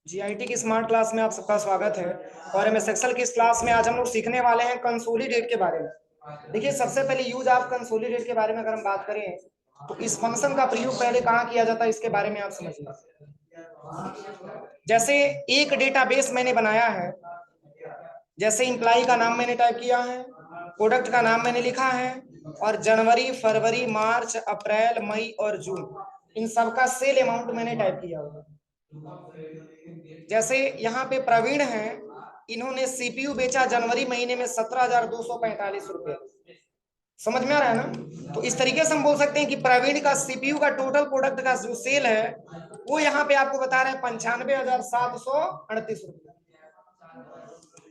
GIT की smart class में आप सबका स्वागत है। और एमएस एक्सेल की इस क्लास में आज हम लोग सीखने वाले हैं कंसोलिडेट के बारे में। देखिए, सबसे पहले यूज ऑफ कंसोलिडेट के बारे में अगर हम बात करें तो इस फंक्शन का प्रयोग पहले कहाँ किया जाता है इसके बारे में आप समझिए। जैसे एक डेटाबेस मैंने बनाया है, जैसे इंप्लाई का नाम मैंने टाइप किया है, प्रोडक्ट का नाम मैंने लिखा है, और जनवरी, फरवरी, मार्च, अप्रैल, मई और जून इन सबका सेल अमाउंट मैंने टाइप किया होगा। जैसे यहाँ पे प्रवीण है, इन्होंने सीपीयू बेचा जनवरी महीने में 17,245 रुपए। समझ में आ रहा है ना? तो इस तरीके से हम बोल सकते हैं कि प्रवीण का सीपीयू का टोटल प्रोडक्ट का जो सेल है वो यहाँ पे आपको बता रहे हैं 95,738 रुपए।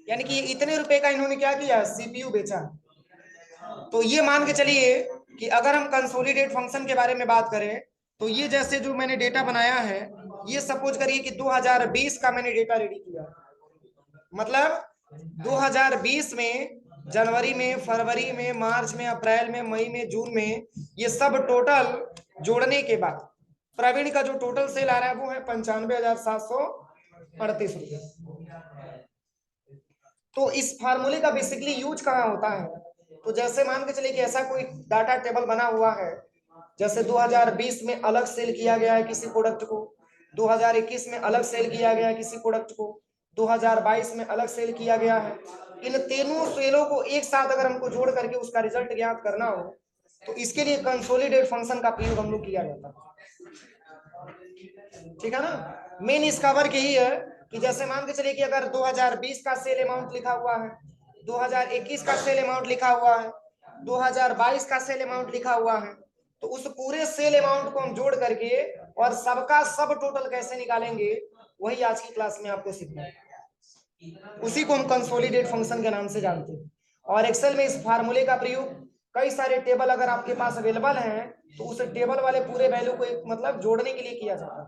यानी कि इतने रुपए का इन्होंने क्या किया, सीपीयू बेचा। तो ये मान के चलिए कि अगर हम कंसोलिडेट फंक्शन के बारे में बात करें तो ये जैसे जो मैंने डेटा बनाया है, ये सपोज करिए कि 2020 का मैंने डेटा रेडी किया, मतलब 2020 में जनवरी में, फरवरी में, मार्च में, अप्रैल में, मई में, जून में, ये सब टोटल जोड़ने के बाद प्रवीण का जो टोटल सेल आ रहा है वो है 95,738 रुपए। तो इस फार्मूले का बेसिकली यूज कहाँ होता है, तो जैसे मान के चलिए कि ऐसा कोई डाटा टेबल बना हुआ है, जैसे 2020 में अलग सेल किया गया है किसी प्रोडक्ट को, 2021 में अलग सेल किया गया है किसी प्रोडक्ट को, 2022 में अलग सेल किया गया है। इन तीनों सेलों को एक साथ अगर हमको जोड़ करके उसका रिजल्ट ज्ञात करना हो तो इसके लिए कंसोलिडेट फंक्शन का प्रयोग हम लोग किया जाता है। ठीक है ना? मेन इसका वर्क यही है कि जैसे मान के चलिए कि अगर 2020 का सेल अमाउंट लिखा हुआ है, 2021 का सेल अमाउंट लिखा हुआ है, 2022 का सेल अमाउंट लिखा हुआ है, तो उस पूरे सेल अमाउंट को हम जोड़ करके और सबका सब टोटल कैसे निकालेंगे वही आज की क्लास में आपको सीखना है। उसी को हम कंसोलिडेट फंक्शन के नाम से जानते हैं। और एक्सेल में इस फार्मूले का प्रयोग कई सारे टेबल अगर आपके पास अवेलेबल हैं तो उस टेबल वाले पूरे वैल्यू को एक मतलब जोड़ने के लिए किया जाता है।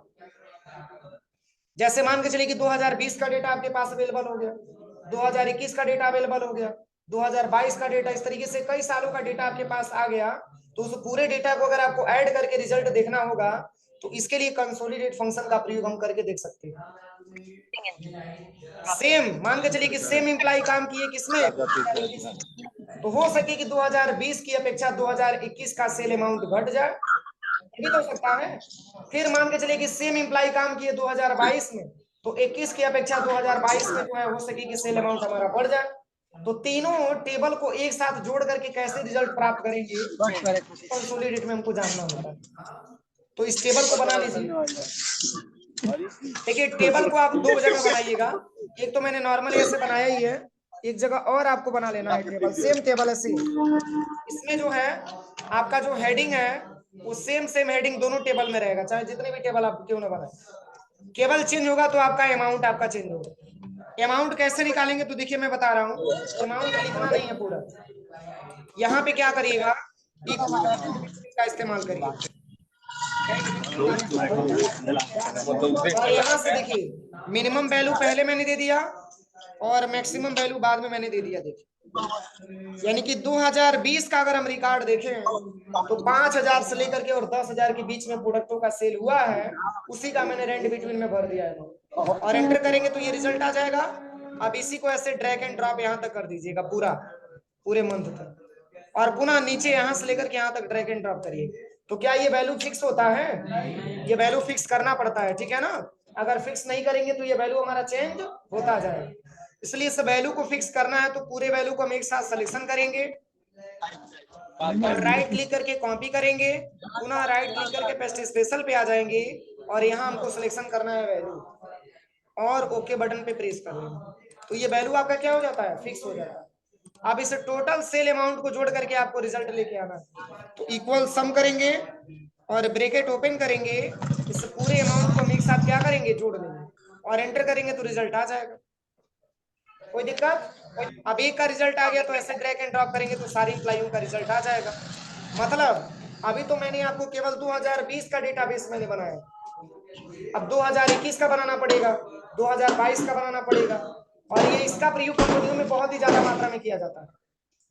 जैसे मान के चलिए कि 2020 का डेटा आपके पास अवेलेबल हो गया, 2021 का डेटा अवेलेबल हो गया, 2022 का डेटा, इस तरीके से कई सालों का डेटा आपके पास आ गया, तो उस पूरे डेटा को अगर आपको ऐड करके रिजल्ट देखना होगा तो इसके लिए कंसोलिडेट फंक्शन का प्रयोग हम करके देख सकते हैं। सेम मान के चलिए कि सेम इंप्लाई काम किए किसमें, तो हो सके कि 2020 की अपेक्षा 2021 का सेल अमाउंट घट जाए, ये भी तो हो सकता है। फिर मान के चलिए कि सेम इंप्लाई काम किए 2022 में, तो 21 की अपेक्षा 2022 में जो है हो सके कि सेल अमाउंट हमारा बढ़ जाए। तो तीनों टेबल को एक साथ जोड़ करके कैसे रिजल्ट प्राप्त करेंगे कंसोलिडेट में हमको जानना होता है। तो इस टेबल को बना लीजिए। देखिए, टेबल को आप दो जगह बनाइएगा, एक तो मैंने नॉर्मल ऐसे बनाया ही है, एक जगह और आपको बना लेना है टेबल, सेम टेबल है सेम। इसमें जो है आपका जो हेडिंग है वो सेम सेम हेडिंग दोनों टेबल में रहेगा, चाहे जितने भी टेबल आप क्यों ना बनाए। केवल चेंज होगा तो आपका अमाउंट आपका चेंज होगा। अमाउंट कैसे निकालेंगे तो देखिए मैं बता रहा हूँ, अमाउंट लिखना नहीं है पूरा, यहाँ पे क्या करिएगा, का इस्तेमाल करिए। और यहाँ से देखिए मिनिमम वैल्यू पहले मैंने दे दिया और मैक्सिमम वैल्यू बाद में मैंने दे दिया। देखिए यानी कि 2020 का अगर हम रिकॉर्ड देखें तो 5,000 से लेकर के और 10,000 के बीच में प्रोडक्टों का सेल हुआ है, उसी का मैंने रेंट बिटवीन में भर दिया है और एंटर करेंगे तो ये रिजल्ट आ जाएगा। अब इसी को ऐसे ड्रैग एंड ड्रॉप यहाँ तक कर दीजिएगा पूरा, पूरे मंथ तक, और पुनः नीचे यहाँ से लेकर के यहाँ तक ड्रैग एंड ड्रॉप करिए। तो क्या ये वैल्यू फिक्स होता है? ये वैल्यू फिक्स करना पड़ता है, ठीक है ना? अगर फिक्स नहीं करेंगे तो ये वैल्यू हमारा चेंज होता जाएगा, इसलिए इस वैल्यू को फिक्स करना है तो पूरे वैल्यू को हम एक साथ सिलेक्शन करेंगे और राइट क्लिक करके कॉपी करेंगे, पुनः राइट क्लिक करके पेस्ट स्पेशल पे आ जाएंगे और यहाँ हमको सिलेक्शन करना है वैल्यू और ओके बटन पे प्रेस कर देना, तो ये वैल्यू आपका क्या हो जाता है, फिक्स हो जाता है। अब इस टोटल सेल अमाउंट को जोड़ करके आपको रिजल्ट लेके आना है, तो इक्वल सम करेंगे और ब्रैकेट ओपन करेंगे, इस पूरे अमाउंट को हम एक साथ क्या करेंगे, जोड़ देंगे और एंटर करेंगे तो रिजल्ट आ जाएगा। कोई दिक्कत? अब एक का रिजल्ट आ गया तो ऐसे ड्रैग एंड ड्रॉप करेंगे तो सारी इंप्लाइयों का रिजल्ट आ जाएगा। मतलब अभी तो मैंने आपको केवल 2020 का डेटाबेस मैंने बनाया, अब 2021 का बनाना पड़ेगा, 2022 का बनाना पड़ेगा, और ये इसका प्रयोग कंपनियों में बहुत ही ज्यादा मात्रा में किया जाता है।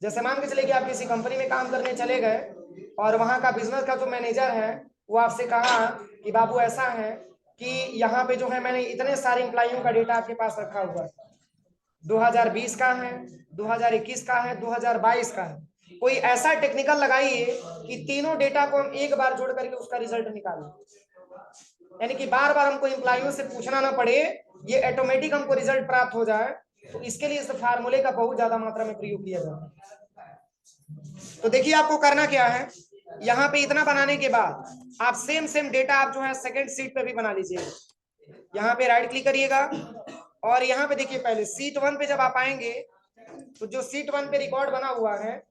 जैसे मान के चले कि आप किसी कंपनी में काम करने चले गए और वहां का बिजनेस का जो मैनेजर है वो आपसे कहा कि बाबू ऐसा है कि यहाँ पे जो है मैंने इतने सारे एम्प्लॉइयों का डेटा आपके पास रखा हुआ है, 2020 का है, 2021 का है, 2022 का है, कोई ऐसा टेक्निकल लगाइए कि तीनों डेटा को हम एक बार जोड़ करके उसका रिजल्ट निकालें, यानी कि बार बार हमको एम्प्लॉइयों से पूछना ना पड़े, ये ऑटोमेटिक हमको रिजल्ट प्राप्त हो जाए। तो इसके लिए इस फार्मूले का बहुत ज्यादा मात्रा में प्रयोग किया जाता है। तो देखिए आपको करना क्या है, यहाँ पे इतना बनाने के बाद आप सेम डेटा आप जो है सेकंड सीट पे भी बना लीजिएगा। यहाँ पे राइट क्लिक करिएगा और यहाँ पे देखिए पहले सीट 1 पे जब आप आएंगे तो जो सीट 1 पे रिकॉर्ड बना हुआ है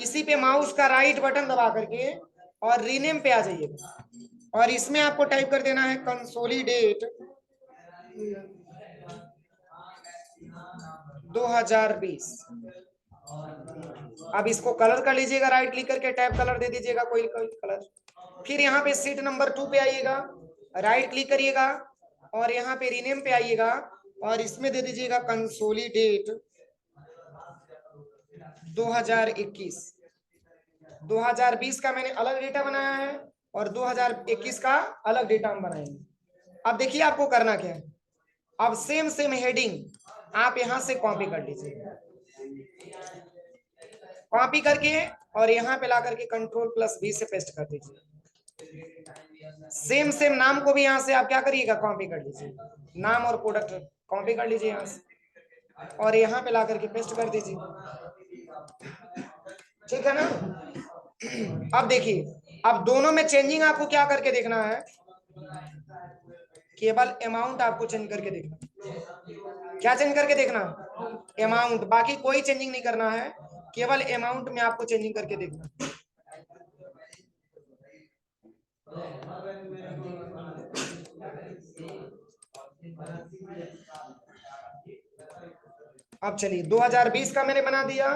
इसी पे माउस का राइट बटन दबा करके और रीनेम पे आ जाइएगा और इसमें आपको टाइप कर देना है कंसोलिडेट 2020। अब इसको कलर कर लीजिएगा, राइट क्लिक करके टैब कलर दे दीजिएगा कोई कलर। फिर यहाँ पे सीट नंबर 2 पे आइएगा, राइट क्लिक करिएगा और यहाँ पे रीनेम पे आइएगा और इसमें दे दीजिएगा कंसोलिडेट 2021। 2020 का मैंने अलग डेटा बनाया है और 2021 का अलग डेटा हम बनाएंगे। अब देखिए आपको करना क्या है, अब सेम हेडिंग आप यहां से कॉपी कर लीजिए, कॉपी करके और यहाँ पे ला करके Ctrl+V से पेस्ट कर दीजिए। सेम नाम को भी यहाँ से आप क्या करिएगा, कॉपी कर लीजिए, नाम और प्रोडक्ट कॉपी कर लीजिए यहाँ से और यहाँ पे ला करके पेस्ट कर दीजिए, ठीक है ना। अब देखिए अब दोनों में चेंजिंग आपको क्या करके देखना है, केवल अमाउंट आपको चेंज करके देखना, क्या चेंज करके देखना, अमाउंट, बाकी कोई चेंजिंग नहीं करना है, केवल अमाउंट में आपको चेंजिंग करके देखना। अब चलिए 2020 का मैंने बना दिया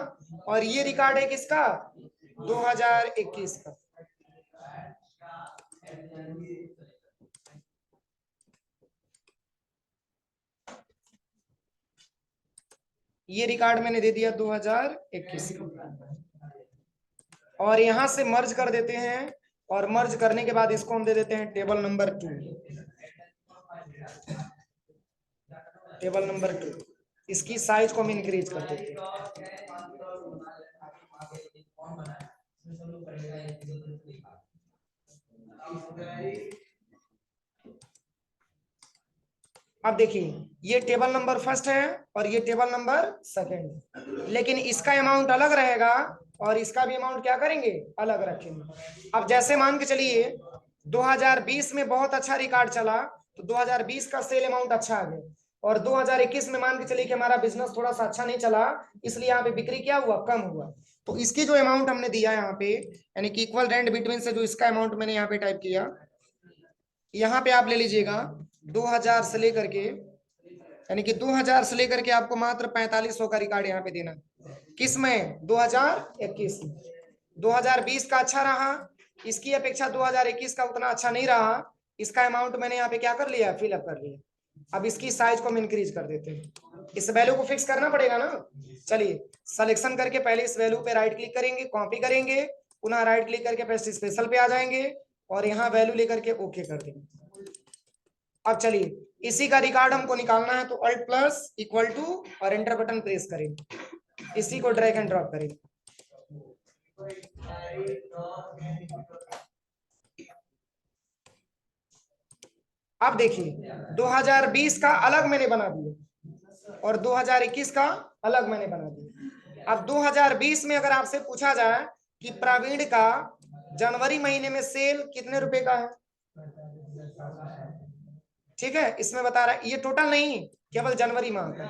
और ये रिकॉर्ड है किसका, 2021 का। ये रिकॉर्ड मैंने दे दिया 2021 का और यहां से मर्ज कर देते हैं और मर्ज करने के बाद इसको हम दे देते हैं टेबल नंबर 2। टेबल नंबर 2 इसकी साइज को हम इंक्रीज कर देते हैं। अब देखिए ये टेबल नंबर फर्स्ट है और ये टेबल नंबर सेकंड, लेकिन इसका अमाउंट अलग रहेगा और इसका भी अमाउंट क्या करेंगे, अलग रखेंगे। अब जैसे मान के चलिए 2020 में बहुत अच्छा रिकॉर्ड चला तो 2020 का सेल अमाउंट अच्छा आ गया और 2021 में मान के चलिए कि हमारा बिजनेस थोड़ा सा अच्छा नहीं चला, इसलिए यहाँ पे बिक्री क्या हुआ, कम हुआ। तो इसकी जो अमाउंट हमने दिया यहाँ पे, यानी कि इक्वल रेंट बिटवीन से जो इसका अमाउंट मैंने यहाँ पे टाइप किया, यहाँ पे आप ले लीजिएगा 2000 से लेकर के, यानी कि 2000 से लेकर के आपको मात्र 4500 का रिकॉर्ड यहाँ पे देना, किस में, 2021 में। 2020 का अच्छा रहा, इसकी अपेक्षा 2021 का उतना अच्छा नहीं रहा, इसका अमाउंट मैंने यहाँ पे क्या कर लिया, फिलअप कर लिया। अब इसकी साइज को हम इंक्रीज कर देते हैं, इस वैल्यू को फिक्स करना पड़ेगा ना। चलिए सिलेक्शन करके पहले इस वैल्यू पे राइट क्लिक करेंगे, कॉपी करेंगे, पुनः राइट क्लिक करके पेस्ट स्पेशल पे आ जाएंगे और यहाँ वैल्यू लेकर के ओके कर देंगे। अब चलिए इसी का रिकॉर्ड हमको निकालना है तो अल्ट प्लस इक्वल टू और एंटर बटन प्रेस करेंगे, इसी को ड्रैग एंड ड्रॉप करेंगे। अब देखिए 2020 का अलग मैंने बना दिया और 2021 का अलग मैंने बना दिया। अब 2020 में अगर आपसे पूछा जाए कि प्रवीण का जनवरी महीने में सेल कितने रुपए का है, ठीक है, इसमें बता रहा है, ये टोटल नहीं, केवल जनवरी माह का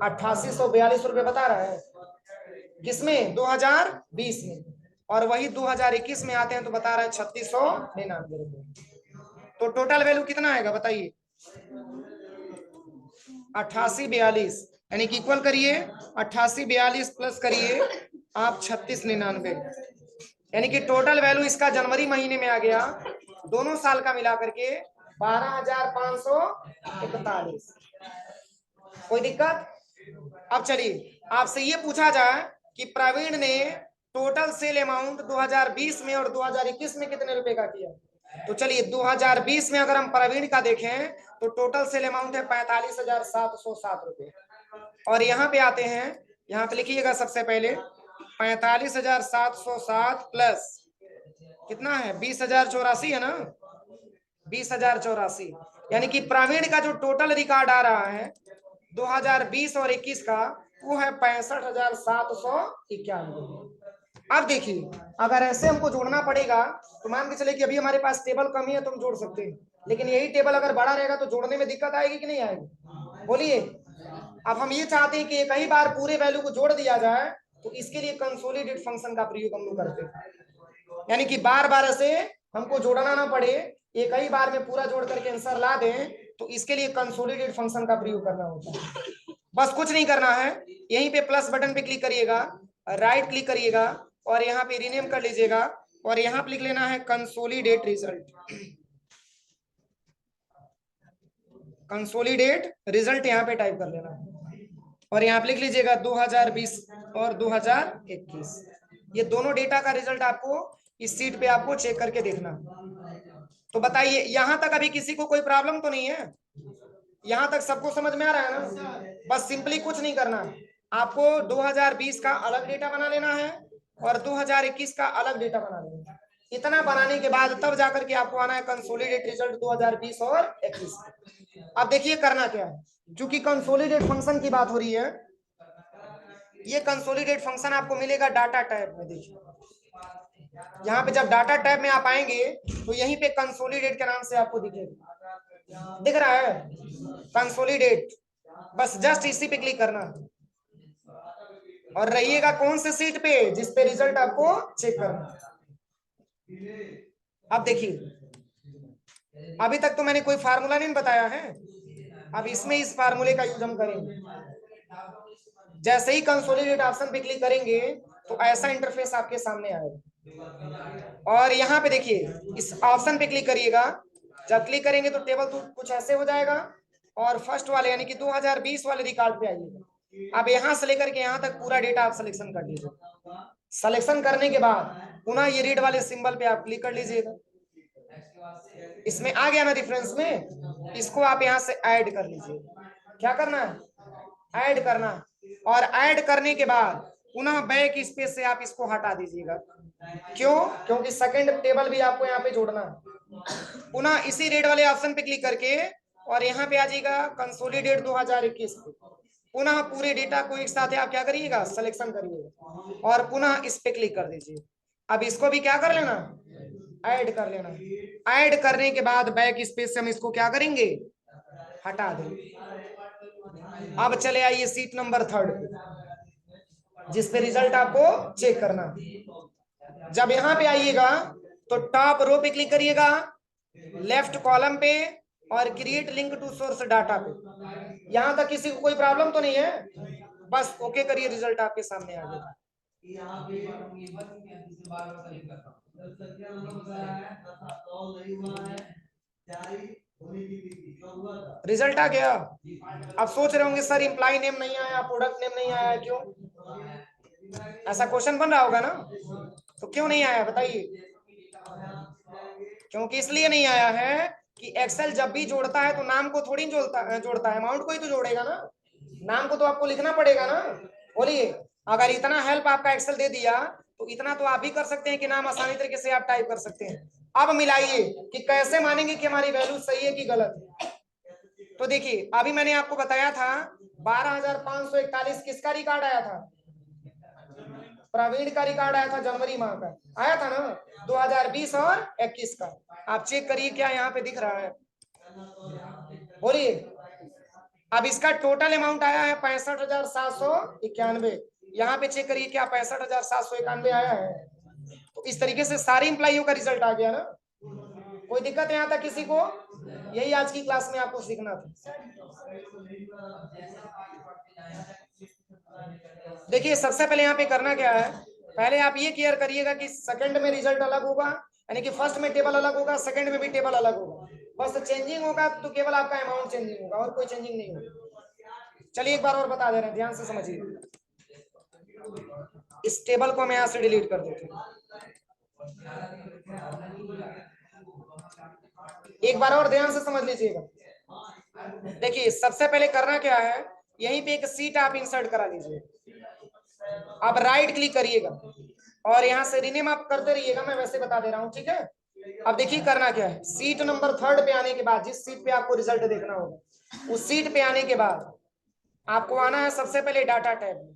8842 रुपए बता रहा है, किसमें, 2020 में, और वही 2021 में आते हैं तो बता रहा है 3699 रुपए। तो टोटल वैल्यू कितना आएगा बताइए, 8842, यानी कि इक्वल करिए 8842 प्लस करिए आप 3699, यानी कि टोटल वैल्यू इसका जनवरी महीने में आ गया, दोनों साल का मिला करके 12,541। कोई दिक्कत। अब चलिए आपसे ये पूछा जाए कि प्रवीण ने टोटल सेल अमाउंट 2020 में और 2021 में कितने रुपए का किया। तो चलिए 2020 में अगर हम प्रवीण का देखें तो टोटल सेल अमाउंट है 45,707 रुपए। और यहाँ पे आते हैं, यहाँ पे लिखिएगा सबसे पहले 45,707 प्लस कितना है 20,084 है ना, 20,084, यानी कि प्रवीण का जो टोटल रिकॉर्ड आ रहा है 2020 और 21 का वो है 65,791। अब देखिए अगर ऐसे हमको जोड़ना पड़ेगा तो मान के चले कि अभी हमारे पास टेबल कम ही है तो हम जोड़ सकते हैं, लेकिन यही टेबल अगर बड़ा रहेगा तो जोड़ने में दिक्कत आएगी कि नहीं आएगी, बोलिए। अब हम ये चाहते हैं कि एक ही बार पूरे वैल्यू को जोड़ दिया जाए, तो इसके लिए कंसोलिडेट फंक्शन का प्रयोग हम लोग करते हैं, यानी कि बार बार ऐसे हमको जोड़ना ना पड़े, एक ही बार में पूरा जोड़ करके आंसर ला दें, तो इसके लिए कंसोलिडेट फंक्शन का प्रयोग करना होता है। बस कुछ नहीं करना है, यहीं पे प्लस बटन पे क्लिक करिएगा, राइट क्लिक करिएगा और यहाँ पे रीनेम कर लीजिएगा और यहाँ पे लिख लेना है कंसोलिडेट रिजल्ट। कंसोलिडेट रिजल्ट यहाँ पे टाइप कर लेना और यहाँ पे लिख लीजिएगा 2020 और 2021। ये दोनों डेटा का रिजल्ट आपको इस सीट पे आपको चेक करके देखना। तो बताइए यहाँ तक अभी किसी को कोई प्रॉब्लम तो नहीं है, यहाँ तक सबको समझ में आ रहा है ना। बस सिंपली कुछ नहीं करना, आपको 2020 का अलग डेटा बना लेना है और 2021 का अलग डेटा बना लेना है। इतना बनाने के बाद तब जाकर के आपको आना है कंसोलिडेट रिजल्ट 2020 और 21। अब देखिए करना क्या है, क्योंकि कंसोलिडेट फंक्शन की बात हो रही है, ये कंसोलिडेट फंक्शन आपको मिलेगा डाटा टैब में। देखिए यहाँ पे जब डाटा टैब में आप आएंगे तो यहीं पे कंसोलिडेट के नाम से आपको दिखेगा, दिख रहा है कंसोलिडेट, बस जस्ट इसी पे क्लिक करना और रहिएगा कौन से सीट पे, जिस पे रिजल्ट आपको चेक करना। अब देखिए अभी तक तो मैंने कोई फार्मूला नहीं बताया है, अब इसमें इस फार्मूले का यूज हम करेंगे। जैसे ही कंसोलिडेट ऑप्शन पे क्लिक करेंगे तो ऐसा इंटरफेस आपके सामने आएगा और यहाँ पे देखिए इस ऑप्शन पे क्लिक करिएगा, जब क्लिक करेंगे तो टेबल तो कुछ ऐसे हो जाएगा और फर्स्ट वाले यानी कि 2020 वाले रिकॉर्ड पे आइएगा। अब यहाँ से लेकर के यहाँ तक पूरा डेटा आप सिलेक्शन कर लीजिए। सिलेक्शन करने के बाद पुनः ये रीड वाले सिंबल पे आप क्लिक कर लीजिएगा, इसमें आ गया ना रेफरेंस में, इसको आप यहाँ से ऐड कर लीजिए। क्या करना है, ऐड करना, और ऐड करने के बाद पुनः बैक स्पेस से आप इसको हटा दीजिएगा। क्यों, क्योंकि सेकंड टेबल भी आपको यहाँ पे जोड़ना है। पुनः इसी रेड वाले ऑप्शन पे क्लिक करके और यहाँ पे आ जाएगा कंसोलिडेट 2021 पे, पुनः पूरे डेटा को एक साथ आप क्या करिएगा, सिलेक्शन करिएगा और पुनः इस पे क्लिक कर दीजिए। अब इसको भी क्या कर लेना, ऐड कर लेना। ऐड करने के बाद बैक स्पेस से हम इसको क्या करेंगे, हटा देंगे। अब चले आइए सीट नंबर 3 जिस पे रिजल्ट आपको चेक करना। जब यहाँ पे आइएगा तो टॉप रो पे क्लिक करिएगा, लेफ्ट कॉलम पे और create link to source data पे। यहाँ तक किसी को कोई प्रॉब्लम तो नहीं है, बस ओके करिए, रिजल्ट आपके सामने आ गया। रिजल्ट आ गया। अब सोच रहे होंगे सर इंप्लाई नेम नहीं आया, प्रोडक्ट नेम नहीं आया, क्यों, ऐसा क्वेश्चन बन रहा होगा ना, तो क्यों नहीं आया बताइए। क्योंकि इसलिए नहीं आया है कि एक्सेल जब भी जोड़ता है तो नाम को थोड़ी जोड़ता है, अमाउंट को ही तो जोड़ेगा ना, नाम को तो आपको लिखना पड़ेगा ना। बोलिए, अगर इतना हेल्प आपका एक्सेल दे दिया तो इतना तो आप भी कर सकते हैं कि नाम आसानी तरीके से आप टाइप कर सकते हैं। अब मिलाइए कि कैसे मानेंगे कि हमारी वैल्यू सही है कि गलत है। तो देखिए अभी मैंने आपको बताया था 12,541 किसका रिकॉर्ड आया था, प्रवीण का रिकॉर्ड आया था, जनवरी माह का आया था ना, 2020 और 21 का। आप चेक करिए क्या यहाँ पे दिख रहा है, बोलिए। अब इसका टोटल अमाउंट आया है 65,791, यहाँ पे चेक करिए क्या 65,791 आया है। तो इस तरीके से सारे इंप्लाइयों का रिजल्ट आ गया ना। कोई दिक्कत है यहाँ तक किसी को, यही आज की क्लास में आपको सीखना था। देखिए सबसे पहले यहाँ पे करना क्या है, पहले आप ये क्लियर करिएगा कि सेकंड में रिजल्ट अलग होगा, यानी कि फर्स्ट में टेबल अलग होगा, सेकंड में भी टेबल अलग होगा। बस चेंजिंग होगा तो केवल आपका अमाउंट चेंजिंग होगा और कोई चेंजिंग नहीं होगी। चलिए एक बार और बता दे रहे हैं, ध्यान से समझिए। इस टेबल को हम यहाँ से डिलीट कर देते हैं। एक बार और ध्यान से समझ लीजिएगा। देखिए सबसे पहले करना क्या है, यहीं पे एक सीट आप इंसर्ट करा लीजिए। आप राइट क्लिक करिएगा और यहाँ से रीनेम आप करते रहिएगा, मैं वैसे बता दे रहा हूँ, ठीक है। अब देखिए करना क्या है, सीट नंबर 3 पे आने के बाद, जिस सीट पे आपको रिजल्ट देखना होगा उस सीट पे आने के बाद आपको आना है सबसे पहले डाटा टैब में।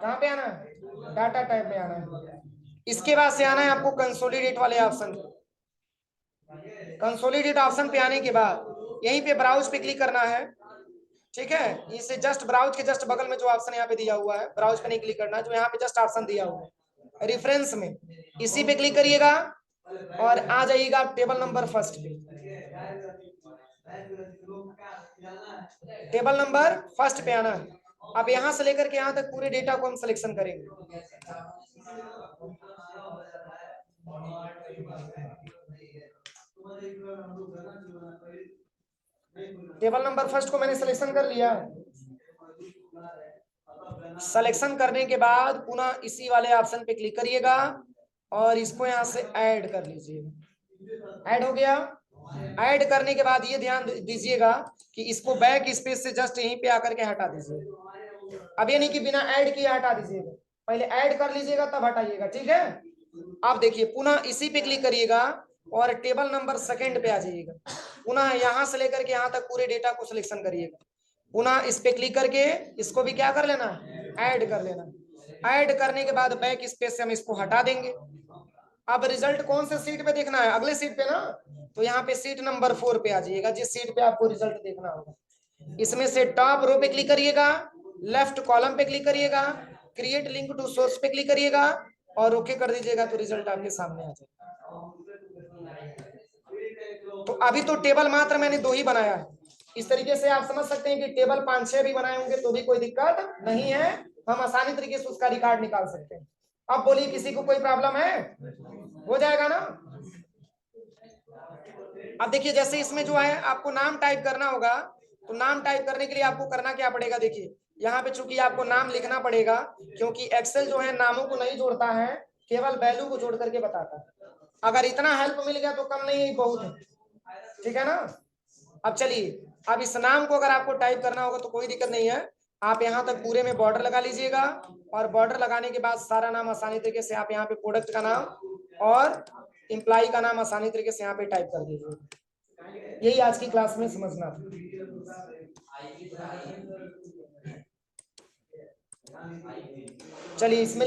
कहाँ पे आना है? डाटा टैब में आना है। इसके बाद से आना है आपको कंसोलिडेट वाले ऑप्शन पे। कंसोलिडेट ऑप्शन पे आने के बाद यहीं पे ब्राउज पे क्लिक करना है, ठीक है। इसे जस्ट ब्राउज के जस्ट बगल में जो ऑप्शन यहाँ पे दिया हुआ है, ब्राउज पे नहीं क्लिक करना, जो यहाँ पे जस्ट ऑप्शन दिया हुआ है रेफरेंस में, इसी पे क्लिक करिएगा और आ जाइएगा टेबल नंबर फर्स्ट पे। टेबल नंबर फर्स्ट पे आना है। अब यहाँ से लेकर के यहाँ तक पूरे डेटा को हम सिलेक्शन करेंगे। टेबल नंबर फर्स्ट को मैंने सिलेक्शन कर लिया। सिलेक्शन करने के बाद पुनः इसी वाले ऑप्शन पे क्लिक करिएगा और इसको यहाँ से ऐड कर लीजिएगा। ऐड हो गया। ऐड करने के बाद ये ध्यान दीजिएगा कि इसको बैक स्पेस से जस्ट यहीं पे आकर के हटा दीजिए। अब ये नहीं कि बिना ऐड किए हटा दीजिएगा, पहले ऐड कर लीजिएगा तब हटाइएगा, ठीक है। अब देखिए पुनः इसी पे क्लिक करिएगा और टेबल नंबर सेकंड पे आ जाइएगा। पुनः यहाँ से लेकर के यहाँ तक पूरे डेटा को सिलेक्शन करिएगा। पुनः इस पे क्लिक करके इसको भी क्या कर लेना, ऐड कर लेना। ऐड करने के बाद बैक स्पेस से हम इसको हटा देंगे। अब रिजल्ट कौन से सीट पे देखना है, अगले सीट पे ना, तो यहाँ पे सीट नंबर 4 पे आ जाइएगा, जिस सीट पे आपको रिजल्ट देखना होगा। इसमें से टॉप रो पे क्लिक करिएगा, लेफ्ट कॉलम पे क्लिक करिएगा, क्रिएट लिंक टू सोर्स पे क्लिक करिएगा और ओके कर दीजिएगा, तो रिजल्ट आपके सामने आ जाएगा। तो अभी तो टेबल मात्र मैंने 2 ही बनाया है। इस तरीके से आप समझ सकते हैं कि टेबल 5-6 भी बनाए होंगे तो भी कोई दिक्कत नहीं है, हम आसानी तरीके से उसका रिकॉर्ड निकाल सकते हैं। अब बोलिए किसी को कोई प्रॉब्लम है? हो जाएगा ना। अब देखिए जैसे इसमें जो है आपको नाम टाइप करना होगा, तो नाम टाइप करने के लिए आपको करना क्या पड़ेगा, देखिए यहाँ पे चूंकि आपको नाम लिखना पड़ेगा, क्योंकि एक्सेल जो है नामों को नहीं जोड़ता है, केवल वैल्यू को जोड़ करके बताता है। अगर इतना हेल्प मिल गया तो कम नहीं, बहुत है, ठीक है ना। अब चलिए, अब इस नाम को अगर आपको टाइप करना होगा तो कोई दिक्कत नहीं है, आप यहाँ तक पूरे में बॉर्डर लगा लीजिएगा और बॉर्डर लगाने के बाद सारा नाम आसानी तरीके से आप यहाँ पे प्रोडक्ट का नाम और एम्प्लॉय का नाम आसानी तरीके से यहाँ पे टाइप कर दीजिए। यही आज की क्लास में समझना था। चलिए इसमें